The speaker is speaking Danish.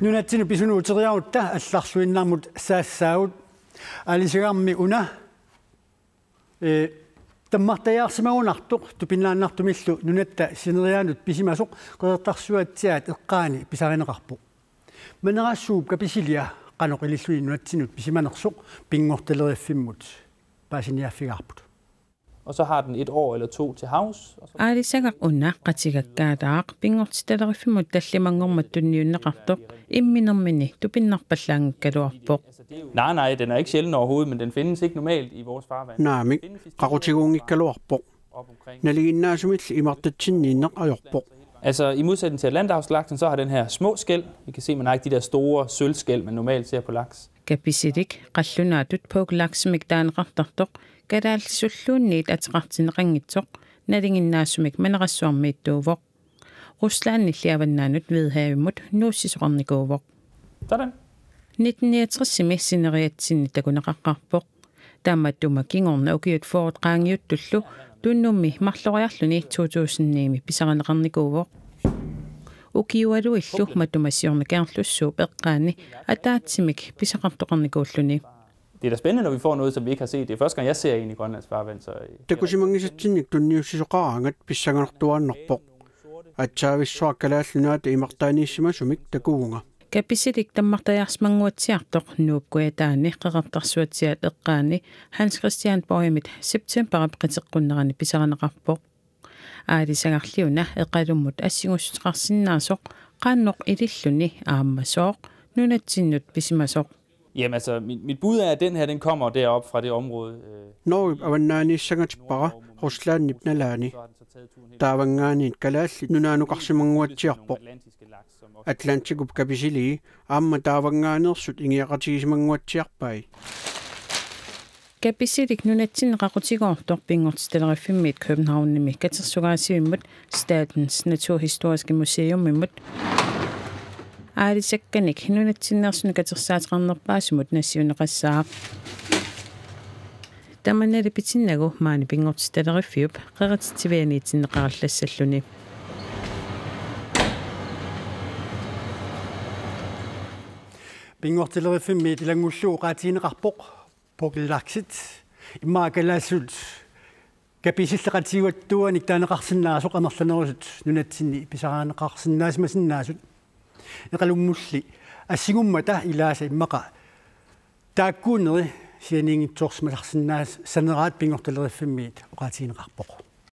Nunatinu pisunuuteriarutta allarsuinnaarmut saassaavut alisagaarmi una таммартаяарсимагунартоқ тупиннааннартумиллу нунатта синериаанут писимасоқ қертарсуатсиаат эққаани писаринеқарпу манерассууп каписилиа қаноқ илиллуи нунатсинут писиманерсоқ пингорталериффиммут паасиниаффигаарпут. Og så har den 1 år eller 2 til havs. Alisagaq unna qatigakkaataaq pingortitalerifimut tallimangormattunniunneqartoq imminermini tupinnarpallaangakkaluarpoq. Nej, den er ikke sjælden overhovedet, men den findes ikke normalt i vores farvand. Naami qaqutiguungikkaluarpoq. Naliginnaasumilli imartatsinniinneq ajorpoq. Altså i modsætning til Atlanterhavslaksen, så har den her små skæl. I kan se, man har ikke de der store sølvskæl, man normalt ser på laks. Kapisidik qallunaatut pooklaksumik taanqartartoq kadaallisulluunniit atiqartineqangitsoq nalinginnaasumik manerassuarmiittuuvoq Ruslanilliavannaanut vedhaavimut nuussisoqarnikuuvoq. Sådan. 1969 sineriatsinni takuneqaqqarpoq taammattuma kingorna ukiut foort qaangiuttullu tunnummi marloriarluni 2000-niimi pisaraneqarnikuuvoq ukiualuillu mattumasiornakaarlussuup eqqaani ataatsimik pisaqartoqarnikuulluni. Det er da spændende, når vi får noget, som vi ikke har set. Det er første gang, jeg ser en i Grønlands farvand. Takusimangisatsinnik tunniussisoqarangat pissanganertuannerpoq atsaavissуаккалааллунаата имартаанииссимасумик такуунга. Kapisidik tammartajarsmanguatsiartoq nuupkuataani qeqartarsuatsiaat eqqaani Hans Christian Borgmit september qiteqqunnerani pisaraneqarpoq. Aalisagarliuna eqalummut assingussuteqarsinnaasoq qaannoq ililluni aammasooq nunatsinnut pisimasoq. Jamen altså, mit bud er, at den her den kommer derop fra det område. Norge avannaaniissangatipara Ruslanni nalaani. Taavangaaniit kalaalli nunaanuqarsimanguatsiarpoq. Atlantikup kapisili aamma taavangaaneersut ingiaqatigisimmanguatsiarpai. Kapisidik nunatsinneqaqutigoortoq pingortitaleriffimmit Københavnimi katersugaasivimmut Statens Naturhistoriske Museum-immut Aalisakkanik nunatsinneersuni katersaatiqarnerpaasimut nassiuneqassaaq. Tamanali pitinnagu maani pingortitaleriffiup qeqatitivianiitinneqarallasalluni. Pingortitaleriffimmit ilangullu qaatiineqarpoq poqillaksit immaakalaasult kapisilleqatiuattuanik taaneqarsinnaasoq amerlanerusut nunatsinni pisaraaneqarsinnaasimasinnaasut eqalummulli assigummata ilaasa immaqa taakkuuneri sianiingitsoorsimalarsinnaas saneraat pingortitaleriffimmit oqaatiineqarpoq.